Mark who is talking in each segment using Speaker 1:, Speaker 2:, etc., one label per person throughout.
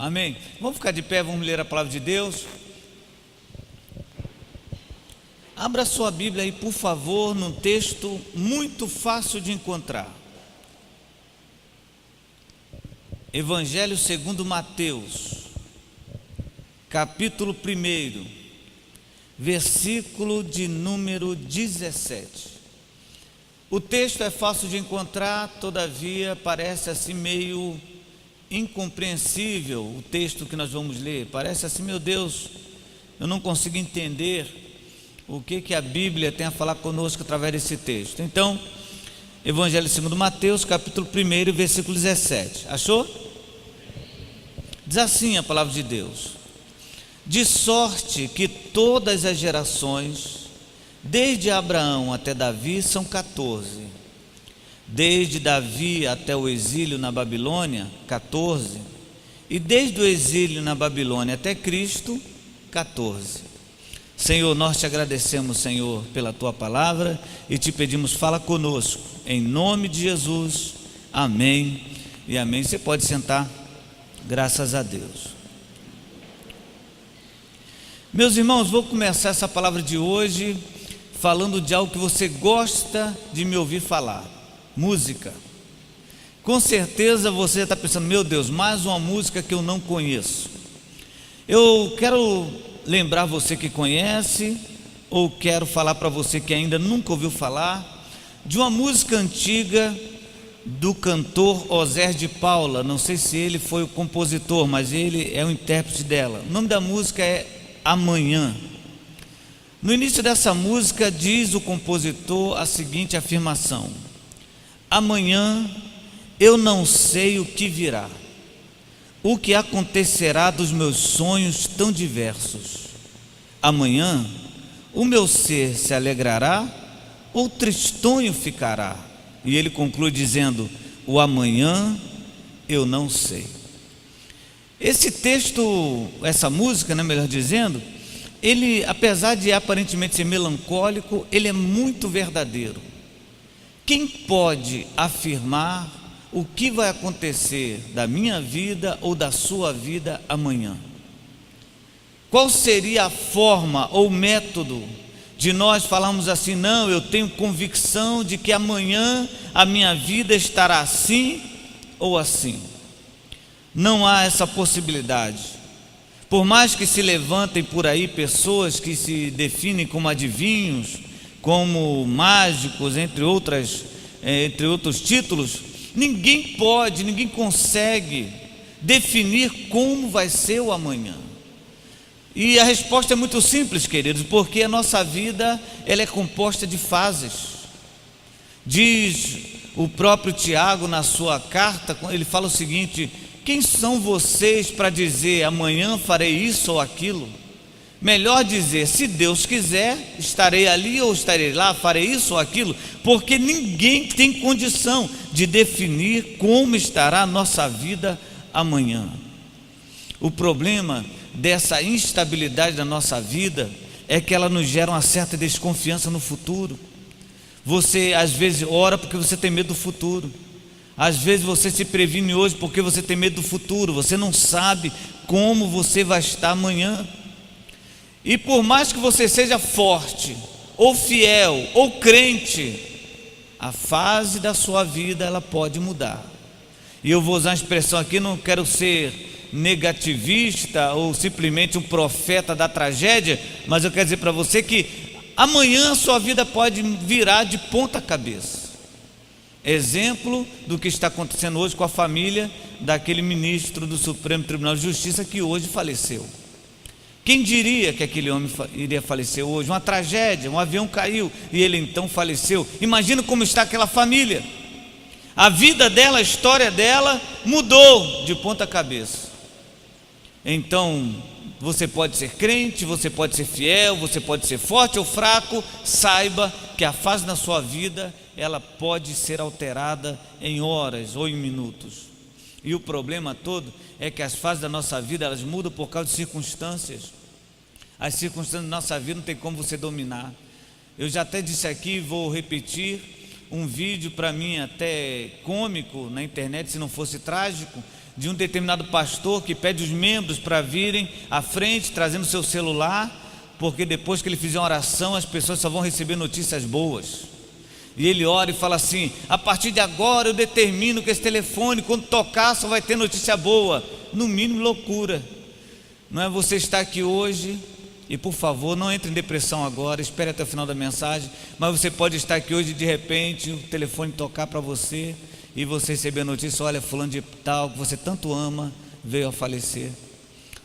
Speaker 1: Amém? Vamos ficar de pé, vamos ler a palavra de Deus. Abra sua Bíblia aí, por favor, num texto muito fácil de encontrar. Evangelho segundo Mateus, capítulo 1, versículo de número 17. O texto é fácil de encontrar, todavia parece assim meio incompreensível o texto que nós vamos ler. Parece assim, meu Deus, eu não consigo entender o que a Bíblia tem a falar conosco através desse texto. Então, Evangelho segundo Mateus, capítulo 1, versículo 17. Achou? Diz assim a palavra de Deus: de sorte que todas as gerações, desde Abraão até Davi, são 14. Desde Davi até o exílio na Babilônia, 14. E desde o exílio na Babilônia até Cristo, 14. Senhor, nós te agradecemos, Senhor, pela tua palavra e te pedimos, fala conosco, em nome de Jesus, amém e amém. Você pode sentar, graças a Deus. Meus irmãos, vou começar essa palavra de hoje falando de algo que você gosta de me ouvir falar: música. Com certeza você está pensando, meu Deus, mais uma música que eu não conheço. Eu quero lembrar você que conhece, ou quero falar para você que ainda nunca ouviu falar, de uma música antiga do cantor Osés de Paula. Não sei se ele foi o compositor, mas ele é o intérprete dela. O nome da música é Amanhã. No início dessa música diz o compositor a seguinte afirmação: amanhã eu não sei o que virá, o que acontecerá dos meus sonhos tão diversos. Amanhã o meu ser se alegrará ou tristonho ficará? E ele conclui dizendo: o amanhã eu não sei. Esse texto, essa música, né, melhor dizendo, ele, apesar de aparentemente ser melancólico, ele é muito verdadeiro. Quem pode afirmar o que vai acontecer da minha vida ou da sua vida amanhã? Qual seria a forma ou método de nós falarmos assim: não, eu tenho convicção de que amanhã a minha vida estará assim ou assim? Não há essa possibilidade. Por mais que se levantem por aí pessoas que se definem como adivinhos, como mágicos, entre outros títulos, ninguém consegue definir como vai ser o amanhã. E a resposta é muito simples, queridos, porque a nossa vida ela é composta de fases. Diz o próprio Tiago na sua carta, ele fala o seguinte: quem são vocês para dizer amanhã farei isso ou aquilo? Melhor dizer, se Deus quiser, estarei ali ou estarei lá, farei isso ou aquilo, porque ninguém tem condição de definir como estará a nossa vida amanhã. O problema dessa instabilidade da nossa vida é que ela nos gera uma certa desconfiança no futuro. Você às vezes ora porque você tem medo do futuro, às vezes você se previne hoje porque você tem medo do futuro. Você não sabe como você vai estar amanhã. E por mais que você seja forte, ou fiel, ou crente, a fase da sua vida ela pode mudar. E eu vou usar uma expressão aqui, não quero ser negativista ou simplesmente um profeta da tragédia, mas eu quero dizer para você que amanhã a sua vida pode virar de ponta cabeça. Exemplo do que está acontecendo hoje com a família daquele ministro do Supremo Tribunal de Justiça que hoje faleceu. Quem diria que aquele homem iria falecer hoje? Uma tragédia, um avião caiu e ele então faleceu. Imagina como está aquela família. A vida dela, a história dela mudou de ponta cabeça. Então, você pode ser crente, você pode ser fiel, você pode ser forte ou fraco. Saiba que a fase da sua vida ela pode ser alterada em horas ou em minutos. E o problema todo é que as fases da nossa vida elas mudam por causa de circunstâncias. As circunstâncias da nossa vida não tem como você dominar. Eu já até disse aqui, vou repetir, um vídeo para mim até cômico na internet, se não fosse trágico, de um determinado pastor que pede os membros para virem à frente, trazendo seu celular, porque depois que ele fizer uma oração, as pessoas só vão receber notícias boas. E ele ora e fala assim: a partir de agora eu determino que esse telefone, quando tocar, só vai ter notícia boa. No mínimo loucura. Não é? Você está aqui hoje, e por favor, não entre em depressão agora, espere até o final da mensagem, mas você pode estar aqui hoje e de repente o telefone tocar para você, e você receber a notícia: olha, fulano de tal, que você tanto ama, veio a falecer.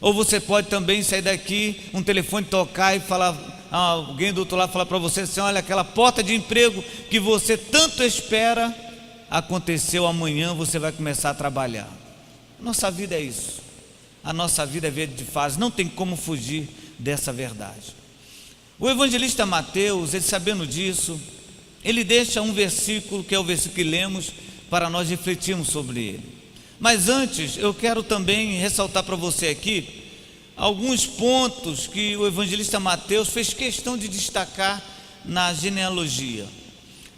Speaker 1: Ou você pode também sair daqui, um telefone tocar e falar, alguém do outro lado falar para você assim: olha, aquela porta de emprego que você tanto espera, aconteceu, amanhã você vai começar a trabalhar. Nossa vida é isso. A nossa vida é vida de fase, não tem como fugir dessa verdade. O evangelista Mateus, ele sabendo disso, ele deixa um versículo, que é o versículo que lemos, para nós refletirmos sobre ele. Mas antes, eu quero também ressaltar para você aqui alguns pontos que o evangelista Mateus fez questão de destacar na genealogia.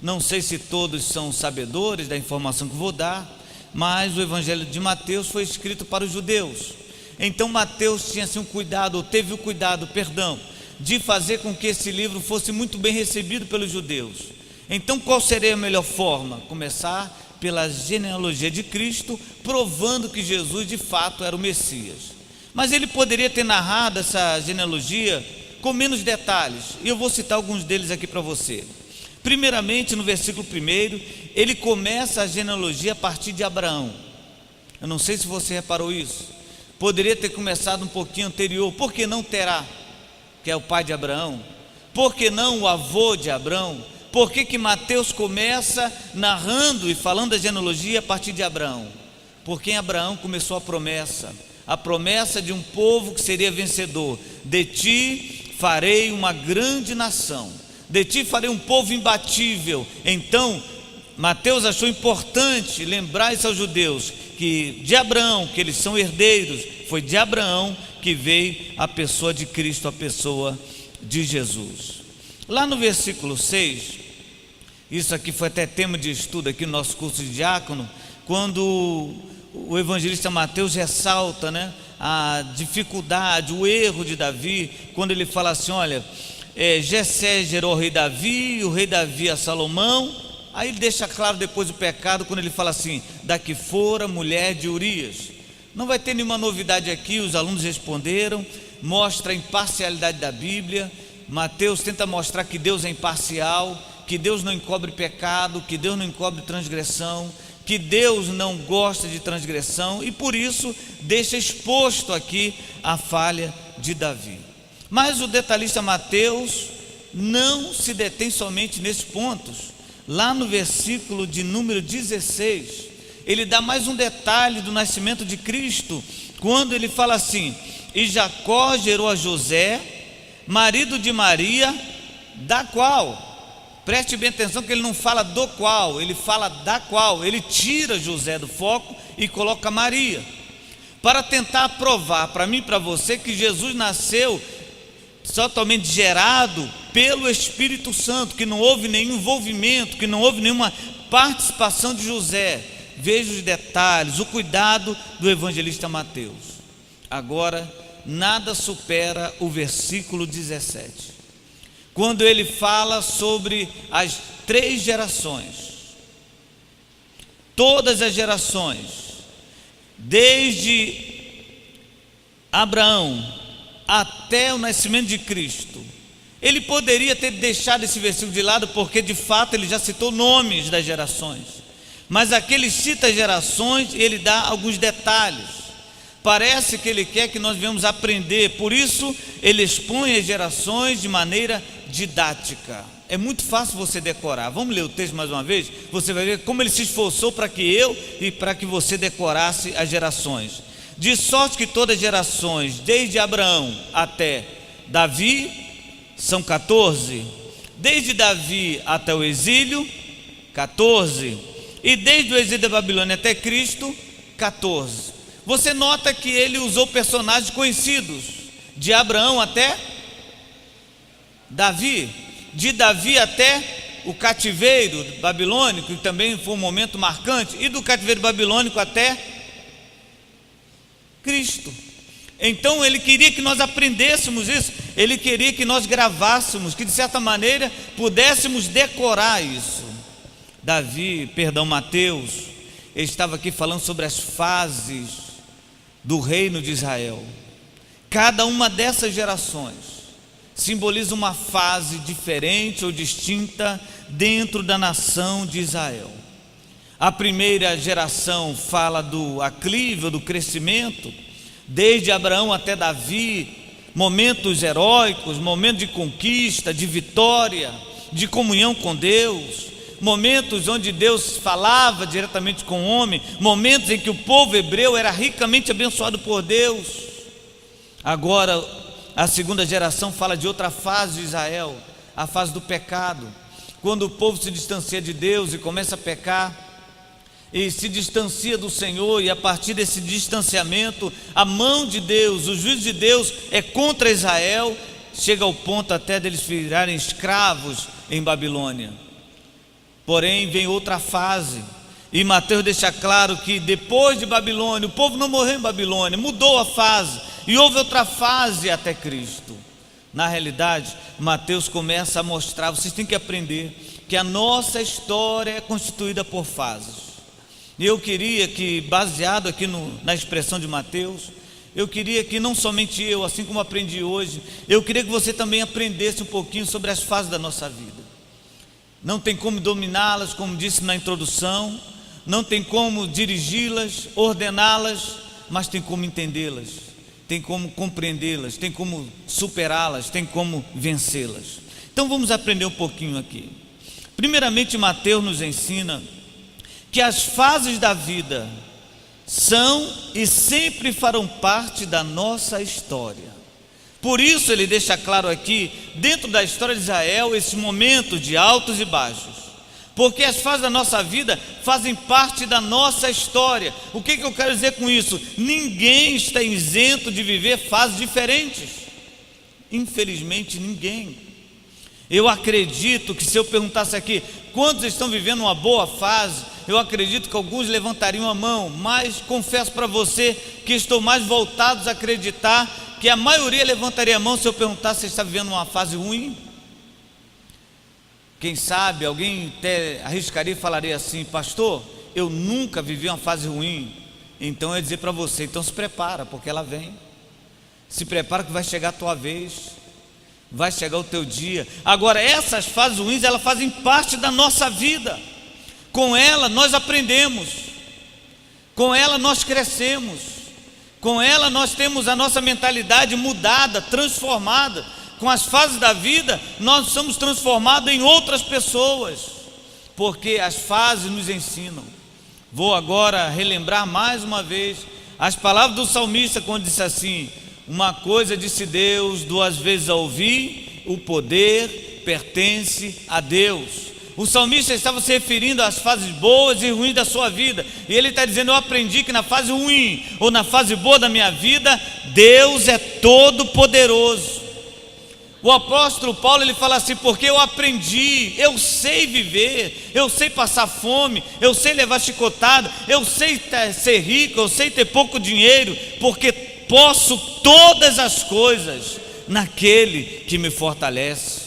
Speaker 1: Não sei se todos são sabedores da informação que vou dar, mas o evangelho de Mateus foi escrito para os judeus. Então Mateus tinha assim, teve o cuidado, de fazer com que esse livro fosse muito bem recebido pelos judeus. Então qual seria a melhor forma? Começar pela genealogia de Cristo, provando que Jesus de fato era o Messias. Mas ele poderia ter narrado essa genealogia com menos detalhes, e eu vou citar alguns deles aqui para você. Primeiramente, no versículo 1, ele começa a genealogia a partir de Abraão. Eu não sei se você reparou isso. Poderia ter começado um pouquinho anterior. Por que não Terá, que é o pai de Abraão? Por que não o avô de Abraão? Por que Mateus começa narrando e falando da genealogia a partir de Abraão? Porque em Abraão começou a promessa de um povo que seria vencedor. De ti farei uma grande nação, de ti farei um povo imbatível. Então Mateus achou importante lembrar isso aos judeus, que de Abraão, que eles são herdeiros, foi de Abraão que veio a pessoa de Cristo, a pessoa de Jesus. Lá no versículo 6, isso aqui foi até tema de estudo aqui no nosso curso de diácono, quando o evangelista Mateus ressalta, a dificuldade, o erro de Davi, quando ele fala assim: olha, Jessé gerou o rei Davi, e o rei Davi a Salomão. Aí ele deixa claro depois o pecado, quando ele fala assim: da que fora mulher de Urias. Não vai ter nenhuma novidade aqui, os alunos responderam, mostra a imparcialidade da Bíblia. Mateus tenta mostrar que Deus é imparcial, que Deus não encobre pecado, que Deus não encobre transgressão, que Deus não gosta de transgressão, e por isso deixa exposto aqui a falha de Davi. Mas o detalhista Mateus não se detém somente nesses pontos. Lá no versículo de número 16, ele dá mais um detalhe do nascimento de Cristo, quando ele fala assim: e Jacó gerou a José, marido de Maria, da qual... Preste bem atenção que ele não fala do qual, ele fala da qual. Ele tira José do foco e coloca Maria, para tentar provar para mim e para você que Jesus nasceu totalmente gerado pelo Espírito Santo, que não houve nenhum envolvimento, que não houve nenhuma participação de José. Veja os detalhes, o cuidado do evangelista Mateus. Agora, nada supera o versículo 17, quando ele fala sobre as 3 gerações. Todas as gerações, desde Abraão até o nascimento de Cristo. Ele poderia ter deixado esse versículo de lado, porque de fato ele já citou nomes das gerações, mas aqui ele cita as gerações e ele dá alguns detalhes. Parece que ele quer que nós venhamos aprender, por isso ele expõe as gerações de maneira didática. É muito fácil você decorar. Vamos ler o texto mais uma vez? Você vai ver como ele se esforçou para que eu e para que você decorasse as gerações. De sorte que todas as gerações, desde Abraão até Davi, são 14. Desde Davi até o exílio, 14. E desde o exílio da Babilônia até Cristo, 14. Você nota que ele usou personagens conhecidos, de Abraão até Davi, de Davi até o cativeiro babilônico, que também foi um momento marcante, e do cativeiro babilônico até Cristo. Então ele queria que nós aprendêssemos isso, ele queria que nós gravássemos, que de certa maneira pudéssemos decorar isso. Mateus, ele estava aqui falando sobre as fases do reino de Israel. Cada uma dessas gerações simboliza uma fase diferente ou distinta dentro da nação de Israel. A primeira geração fala do aclive, do crescimento, desde Abraão até Davi, momentos heróicos, momentos de conquista, de vitória, de comunhão com Deus, momentos onde Deus falava diretamente com o homem, momentos em que o povo hebreu era ricamente abençoado por Deus. Agora, a segunda geração fala de outra fase de Israel, a fase do pecado, quando o povo se distancia de Deus e começa a pecar, e se distancia do Senhor, e a partir desse distanciamento, a mão de Deus, o juízo de Deus é contra Israel, chega ao ponto até deles virarem escravos em Babilônia. Porém, vem outra fase, e Mateus deixa claro que depois de Babilônia, o povo não morreu em Babilônia, mudou a fase, e houve outra fase até Cristo. Na realidade, Mateus começa a mostrar, vocês têm que aprender, que a nossa história é constituída por fases. E eu queria que, baseado aqui na expressão de Mateus, eu queria que não somente eu, assim como aprendi hoje, eu queria que você também aprendesse um pouquinho sobre as fases da nossa vida. Não tem como dominá-las, como disse na introdução, não tem como dirigi-las, ordená-las, mas tem como entendê-las, tem como compreendê-las, tem como superá-las, tem como vencê-las. Então vamos aprender um pouquinho aqui. Primeiramente, Mateus nos ensina que as fases da vida são e sempre farão parte da nossa história. Por isso ele deixa claro aqui, dentro da história de Israel, esse momento de altos e baixos, porque as fases da nossa vida fazem parte da nossa história. O que eu quero dizer com isso? Ninguém está isento de viver fases diferentes, infelizmente ninguém. Eu acredito que se eu perguntasse aqui, quantos estão vivendo uma boa fase, eu acredito que alguns levantariam a mão, mas confesso para você que estou mais voltado a acreditar que a maioria levantaria a mão se eu perguntasse se está vivendo uma fase ruim. Quem sabe alguém até arriscaria e falaria assim: pastor, eu nunca vivi uma fase ruim. Então eu ia dizer para você, então se prepara, porque ela vem. Se prepara que vai chegar a tua vez, vai chegar o teu dia. Agora, essas fases ruins, elas fazem parte da nossa vida. Com ela nós aprendemos, com ela nós crescemos, com ela nós temos a nossa mentalidade mudada, transformada. Com as fases da vida nós somos transformados em outras pessoas, porque as fases nos ensinam. Vou agora relembrar mais uma vez as palavras do salmista, quando disse assim: uma coisa disse Deus, duas vezes a ouvir, o poder pertence a Deus. O salmista estava se referindo às fases boas e ruins da sua vida, e ele está dizendo: eu aprendi que na fase ruim ou na fase boa da minha vida, Deus é todo poderoso. O apóstolo Paulo, ele fala assim: porque eu aprendi, eu sei viver, eu sei passar fome, eu sei levar chicotada, eu sei ser rico, eu sei ter pouco dinheiro, porque posso todas as coisas naquele que me fortalece.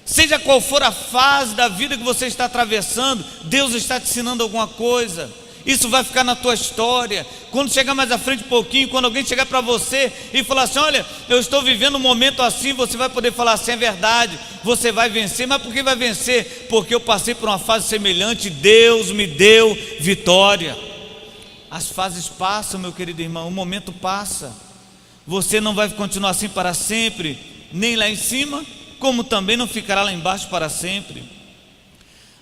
Speaker 1: Seja qual for a fase da vida que você está atravessando, Deus está te ensinando alguma coisa. Isso vai ficar na tua história. Quando chegar mais à frente um pouquinho, quando alguém chegar para você e falar assim: olha, eu estou vivendo um momento assim, você vai poder falar assim: é verdade, você vai vencer. Mas por que vai vencer? Porque eu passei por uma fase semelhante, Deus me deu vitória. As fases passam, meu querido irmão, o momento passa. Você não vai continuar assim para sempre, nem lá em cima, como também não ficará lá embaixo para sempre.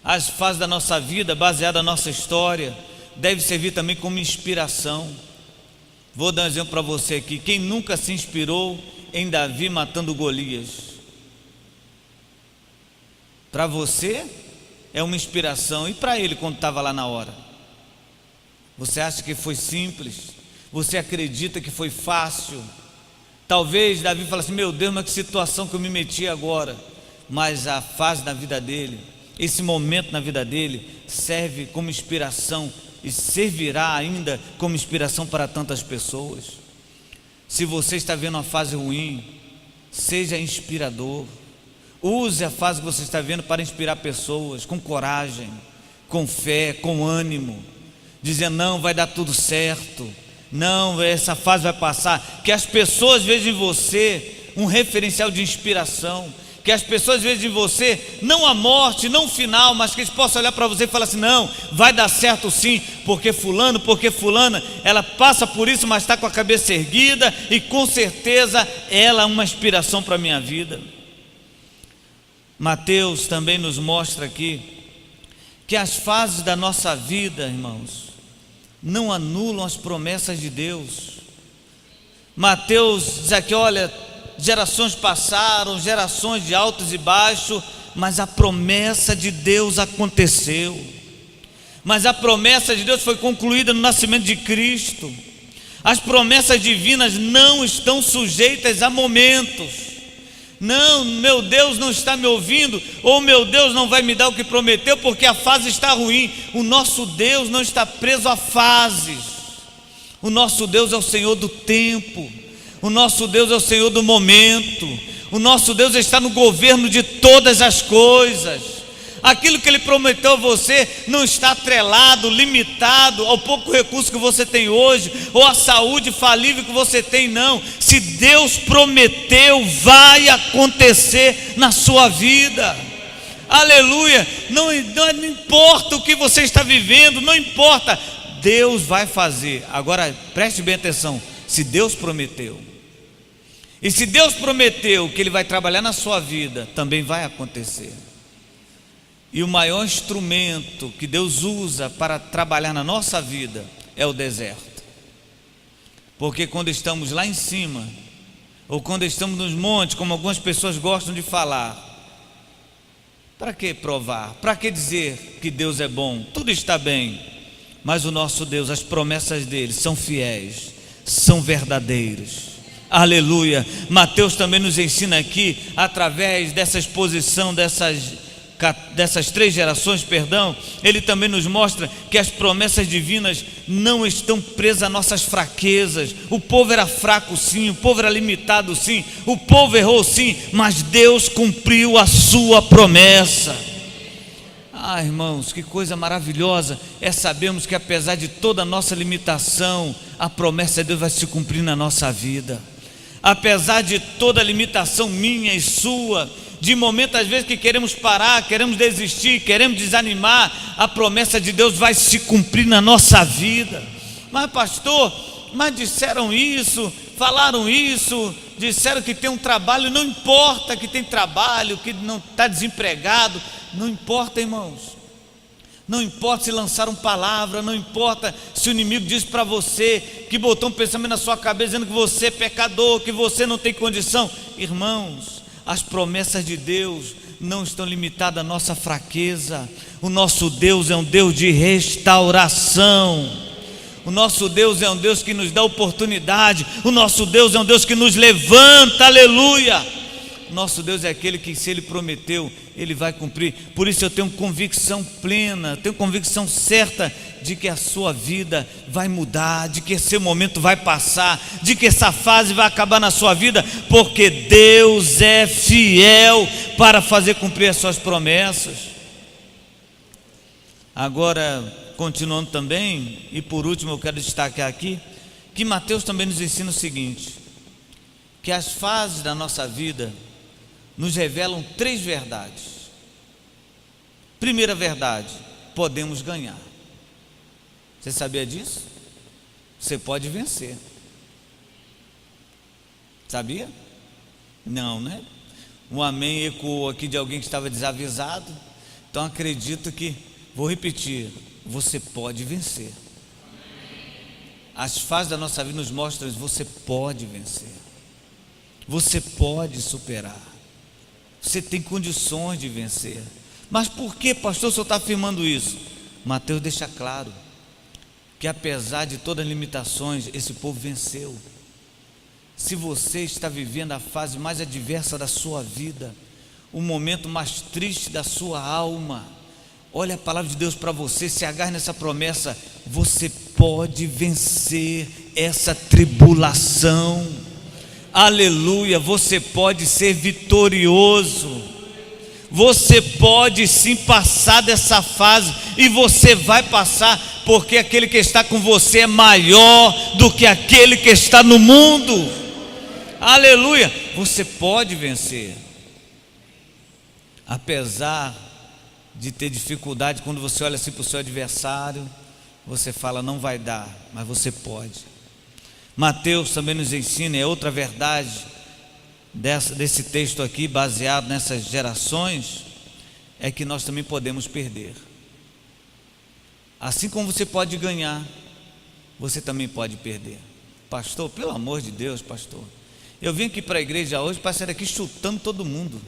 Speaker 1: As fases da nossa vida, baseada na nossa história, deve servir também como inspiração. Vou dar um exemplo para você aqui. Quem nunca se inspirou em Davi matando Golias? Para você é uma inspiração, e para ele quando estava lá na hora? Você acha que foi simples? Você acredita que foi fácil? Talvez Davi fale assim: meu Deus, mas que situação que eu me meti agora. Mas a fase da vida dele, esse momento na vida dele, serve como inspiração e servirá ainda como inspiração para tantas pessoas. Se você está vendo uma fase ruim, seja inspirador. Use a fase que você está vendo para inspirar pessoas com coragem, com fé, com ânimo, dizendo: não, vai dar tudo certo, não, essa fase vai passar. Que as pessoas vejam em você um referencial de inspiração, que as pessoas vejam em você não a morte, não o final, mas que eles possam olhar para você e falar assim: não, vai dar certo sim, porque fulano, porque fulana, ela passa por isso, mas está com a cabeça erguida, e com certeza ela é uma inspiração para a minha vida. Mateus também nos mostra aqui que as fases da nossa vida, irmãos, não anulam as promessas de Deus. Mateus diz aqui: olha, gerações passaram, gerações de altos e baixos, mas a promessa de Deus aconteceu. Mas a promessa de Deus foi concluída no nascimento de Cristo. As promessas divinas não estão sujeitas a momentos. Não, meu Deus não está me ouvindo, ou meu Deus não vai me dar o que prometeu porque a fase está ruim. O nosso Deus não está preso a fases. O nosso Deus é o Senhor do tempo. O nosso Deus é o Senhor do momento. O nosso Deus está no governo de todas as coisas. Aquilo que Ele prometeu a você não está atrelado, limitado ao pouco recurso que você tem hoje, ou à saúde falível que você tem, não. Se Deus prometeu, vai acontecer na sua vida. Aleluia. Não importa o que você está vivendo, não importa, Deus vai fazer. Agora preste bem atenção: se Deus prometeu, e se Deus prometeu que Ele vai trabalhar na sua vida, também vai acontecer. E o maior instrumento que Deus usa para trabalhar na nossa vida é o deserto. Porque quando estamos lá em cima, ou quando estamos nos montes, como algumas pessoas gostam de falar, para que provar? Para que dizer que Deus é bom? Tudo está bem, mas o nosso Deus, as promessas dele são fiéis, são verdadeiras. Aleluia. Mateus também nos ensina aqui, através dessa exposição dessas três gerações, ele também nos mostra que as promessas divinas não estão presas a nossas fraquezas. O povo era fraco sim, o povo era limitado sim, o povo errou sim, mas Deus cumpriu a sua promessa. Irmãos, que coisa maravilhosa é sabermos que apesar de toda a nossa limitação, a promessa de Deus vai se cumprir na nossa vida. Apesar de toda a limitação minha e sua, de momento às vezes que queremos parar, queremos desistir, queremos desanimar, a promessa de Deus vai se cumprir na nossa vida. Mas pastor, mas disseram isso, falaram isso, disseram que tem um trabalho. Não importa que tem trabalho, que não está desempregado, não importa, irmãos. Não importa se lançaram palavra, não importa se o inimigo diz para você, que botou um pensamento na sua cabeça dizendo que você é pecador, que você não tem condição. Irmãos, as promessas de Deus não estão limitadas à nossa fraqueza. O nosso Deus é um Deus de restauração. O nosso Deus é um Deus que nos dá oportunidade. O nosso Deus é um Deus que nos levanta, aleluia. Nosso Deus é aquele que, se Ele prometeu, Ele vai cumprir. Por isso eu tenho convicção plena, tenho convicção certa de que a sua vida vai mudar, de que esse momento vai passar, de que essa fase vai acabar na sua vida, porque Deus é fiel para fazer cumprir as suas promessas. Agora, continuando também, e por último eu quero destacar aqui, que Mateus também nos ensina o seguinte: que as fases da nossa vida nos revelam três verdades. Primeira verdade: podemos ganhar. Você sabia disso? Você pode vencer. Sabia? Não, né? Um amém ecoou aqui de alguém que estava desavisado. Então acredito que, vou repetir, você pode vencer. As fases da nossa vida nos mostram que você pode vencer. Você pode superar. Você tem condições de vencer. Mas por que, pastor, o senhor está afirmando isso? Mateus deixa claro que apesar de todas as limitações, esse povo venceu. Se você está vivendo a fase mais adversa da sua vida, o momento mais triste da sua alma, Olha a palavra de Deus para você, se agarre nessa promessa. Você pode vencer essa tribulação. Aleluia, você pode ser vitorioso. Você pode sim passar dessa fase, e você vai passar, porque aquele que está com você é maior do que aquele que está no mundo. Aleluia, você pode vencer. Apesar de ter dificuldade, quando você olha assim para o seu adversário, você fala, não vai dar, mas você pode. Mateus também nos ensina, é outra verdade desse texto aqui, baseado nessas gerações, é que nós também podemos perder. Assim como você pode ganhar, você também pode perder. Pastor, pelo amor de Deus, pastor, eu vim aqui para a igreja hoje para sair daqui chutando todo mundo.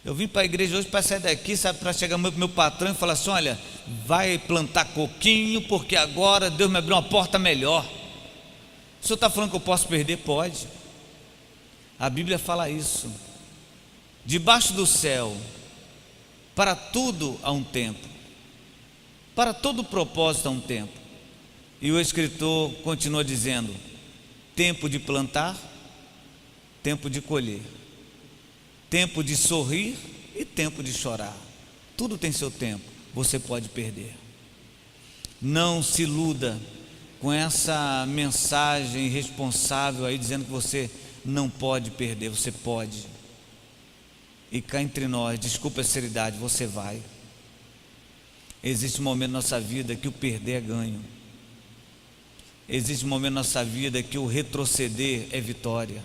Speaker 1: Eu vim para a igreja hoje para sair daqui, sabe, para chegar meu patrão e falar assim, olha, vai plantar coquinho, porque agora Deus me abriu uma porta melhor. O senhor está falando que eu posso perder? Pode. A Bíblia fala isso. Debaixo do céu, para tudo há um tempo, para todo propósito há um tempo. E o escritor continua dizendo, tempo de plantar, tempo de colher, tempo de sorrir e tempo de chorar. Tudo tem seu tempo. Você pode perder. Não se iluda com essa mensagem irresponsável aí dizendo que você não pode perder. Você pode. E cá entre nós, desculpa a seriedade, você vai. Existe um momento na nossa vida que o perder é ganho. Existe um momento na nossa vida que o retroceder é vitória.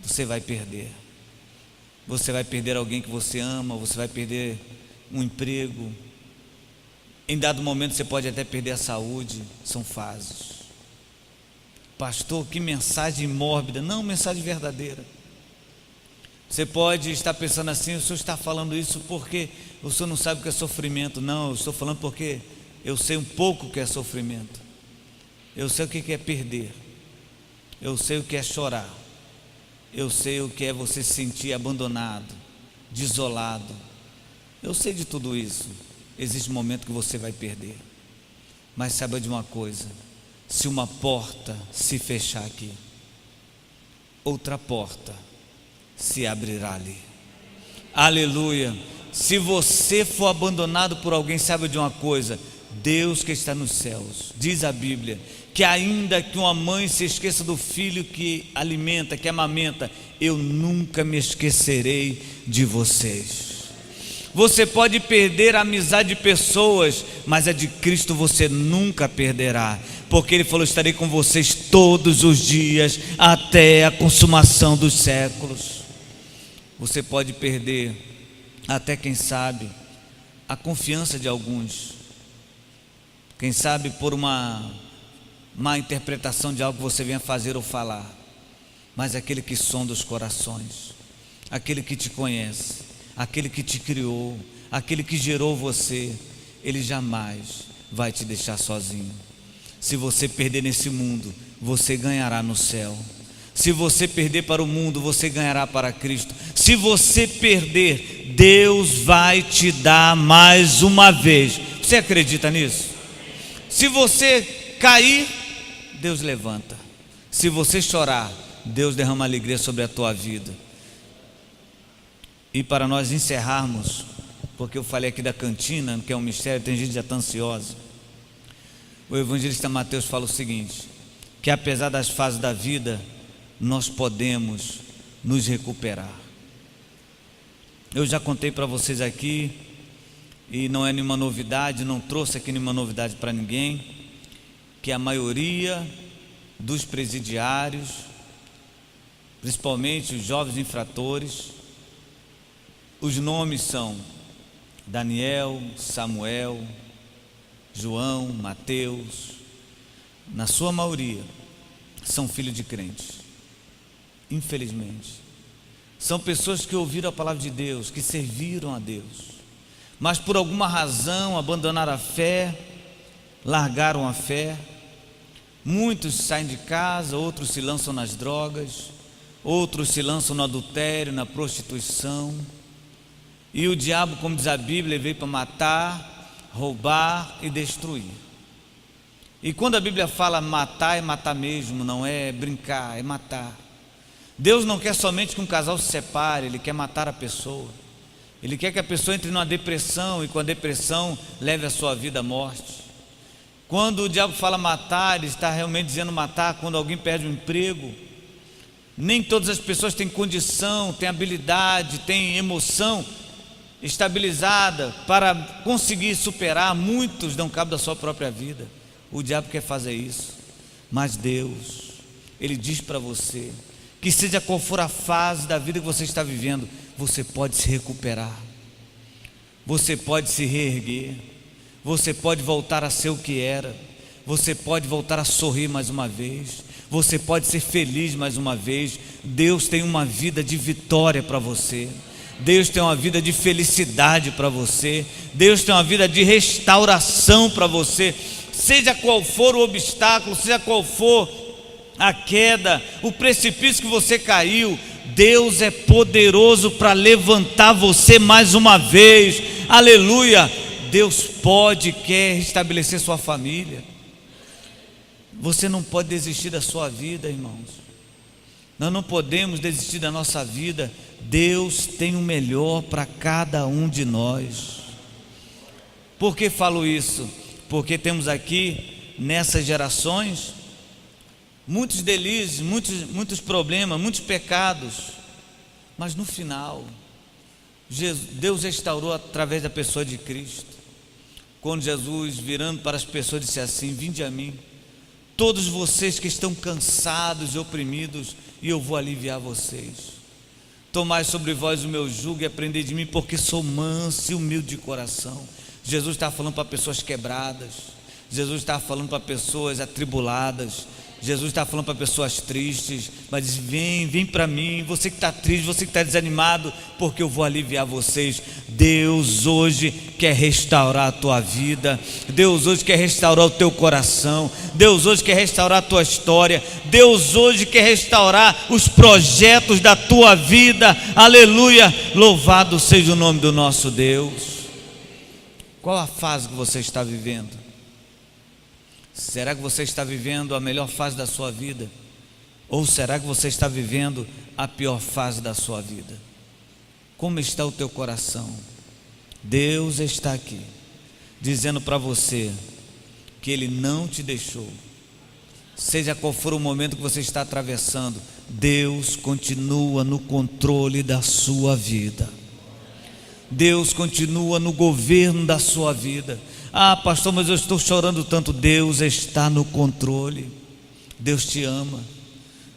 Speaker 1: Você vai perder. Você vai perder alguém que você ama, você vai perder um emprego. Em dado momento você pode até perder a saúde. São fases. Pastor, que mensagem mórbida. Não, mensagem verdadeira. Você pode estar pensando assim, o senhor está falando isso porque o senhor não sabe o que é sofrimento. Não, eu estou falando porque eu sei um pouco o que é sofrimento. Eu sei o que é perder. Eu sei o que é chorar. Eu sei o que é você se sentir abandonado, desolado. Eu sei de tudo isso. Existe um momento que você vai perder. Mas saiba de uma coisa, se uma porta se fechar aqui, outra porta se abrirá ali. Aleluia. Se você for abandonado por alguém, saiba de uma coisa, Deus que está nos céus, diz a Bíblia, que ainda que uma mãe se esqueça do filho que alimenta, que amamenta, eu nunca me esquecerei de vocês. Você pode perder a amizade de pessoas, mas a de Cristo você nunca perderá, porque Ele falou, estarei com vocês todos os dias, até a consumação dos séculos. Você pode perder, até quem sabe, a confiança de alguns, quem sabe por uma má interpretação de algo que você venha fazer ou falar, mas aquele que sonda os corações, aquele que te conhece, aquele que te criou, aquele que gerou você, Ele jamais vai te deixar sozinho. Se você perder nesse mundo, você ganhará no céu. Se você perder para o mundo, você ganhará para Cristo. Se você perder, Deus vai te dar mais uma vez. Você acredita nisso? Se você cair, Deus levanta. Se você chorar, Deus derrama alegria sobre a tua vida. E para nós encerrarmos, porque eu falei aqui da cantina, que é um mistério, tem gente que já está ansiosa. O evangelista Mateus fala o seguinte, que apesar das fases da vida, nós podemos nos recuperar. Eu já contei para vocês aqui, e não é nenhuma novidade, não trouxe aqui nenhuma novidade para ninguém, que a maioria dos presidiários, principalmente os jovens infratores, os nomes são Daniel, Samuel, João, Mateus, na sua maioria são filhos de crentes. Infelizmente, são pessoas que ouviram a palavra de Deus, que serviram a Deus, mas por alguma razão abandonaram a fé, largaram a fé. Muitos saem de casa, outros se lançam nas drogas, outros se lançam no adultério, na prostituição. E o diabo, como diz a Bíblia, veio para matar, roubar e destruir. E quando a Bíblia fala matar, é matar mesmo, não é brincar, é matar. Deus não quer somente que um casal se separe, Ele quer matar a pessoa. Ele quer que a pessoa entre numa depressão e com a depressão leve a sua vida à morte. Quando o diabo fala matar, ele está realmente dizendo matar quando alguém perde um emprego. Nem todas as pessoas têm condição, têm habilidade, têm emoção estabilizada para conseguir superar. Muitos dão cabo da sua própria vida. O diabo quer fazer isso, mas Deus, Ele diz para você que seja qual for a fase da vida que você está vivendo, você pode se recuperar, você pode se reerguer, você pode voltar a ser o que era, você pode voltar a sorrir mais uma vez, você pode ser feliz mais uma vez. Deus tem uma vida de vitória para você, Deus tem uma vida de felicidade para você, Deus tem uma vida de restauração para você. Seja qual for o obstáculo, seja qual for a queda, o precipício que você caiu, Deus é poderoso para levantar você mais uma vez. Aleluia! Deus pode, quer restabelecer sua família. Você não pode desistir da sua vida, irmãos. Nós não podemos desistir da nossa vida. Deus tem o melhor para cada um de nós. Por que falo isso? Porque temos aqui, nessas gerações, muitos delírios, muitos problemas, muitos pecados, mas no final, Deus restaurou através da pessoa de Cristo. Quando Jesus, virando para as pessoas, disse assim: vinde a mim, todos vocês que estão cansados e oprimidos, e eu vou aliviar vocês. Tomai sobre vós o meu jugo e aprendei de mim, porque sou manso e humilde de coração. Jesus está falando para pessoas quebradas, Jesus está falando para pessoas atribuladas, Jesus está falando para pessoas tristes, mas diz: vem para mim, você que está triste, você que está desanimado, porque eu vou aliviar vocês. Deus hoje quer restaurar a tua vida, Deus hoje quer restaurar o teu coração, Deus hoje quer restaurar a tua história, Deus hoje quer restaurar os projetos da tua vida. Aleluia, louvado seja o nome do nosso Deus. Qual a fase que você está vivendo? Será que você está vivendo a melhor fase da sua vida? Ou será que você está vivendo a pior fase da sua vida? Como está o teu coração? Deus está aqui, dizendo para você que Ele não te deixou. Seja qual for o momento que você está atravessando, Deus continua no controle da sua vida. Deus continua no governo da sua vida. Ah, pastor, mas eu estou chorando tanto. Deus está no controle. Deus te ama.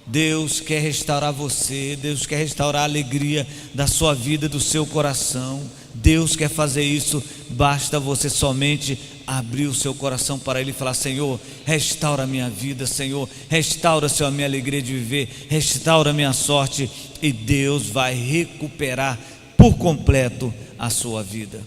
Speaker 1: Deus quer restaurar você. Deus quer restaurar a alegria da sua vida, do seu coração. Deus quer fazer isso. Basta você somente abrir o seu coração para Ele e falar: Senhor, restaura a minha vida, Senhor, restaura, Senhor, a minha alegria de viver, restaura a minha sorte, e Deus vai recuperar por completo a sua vida.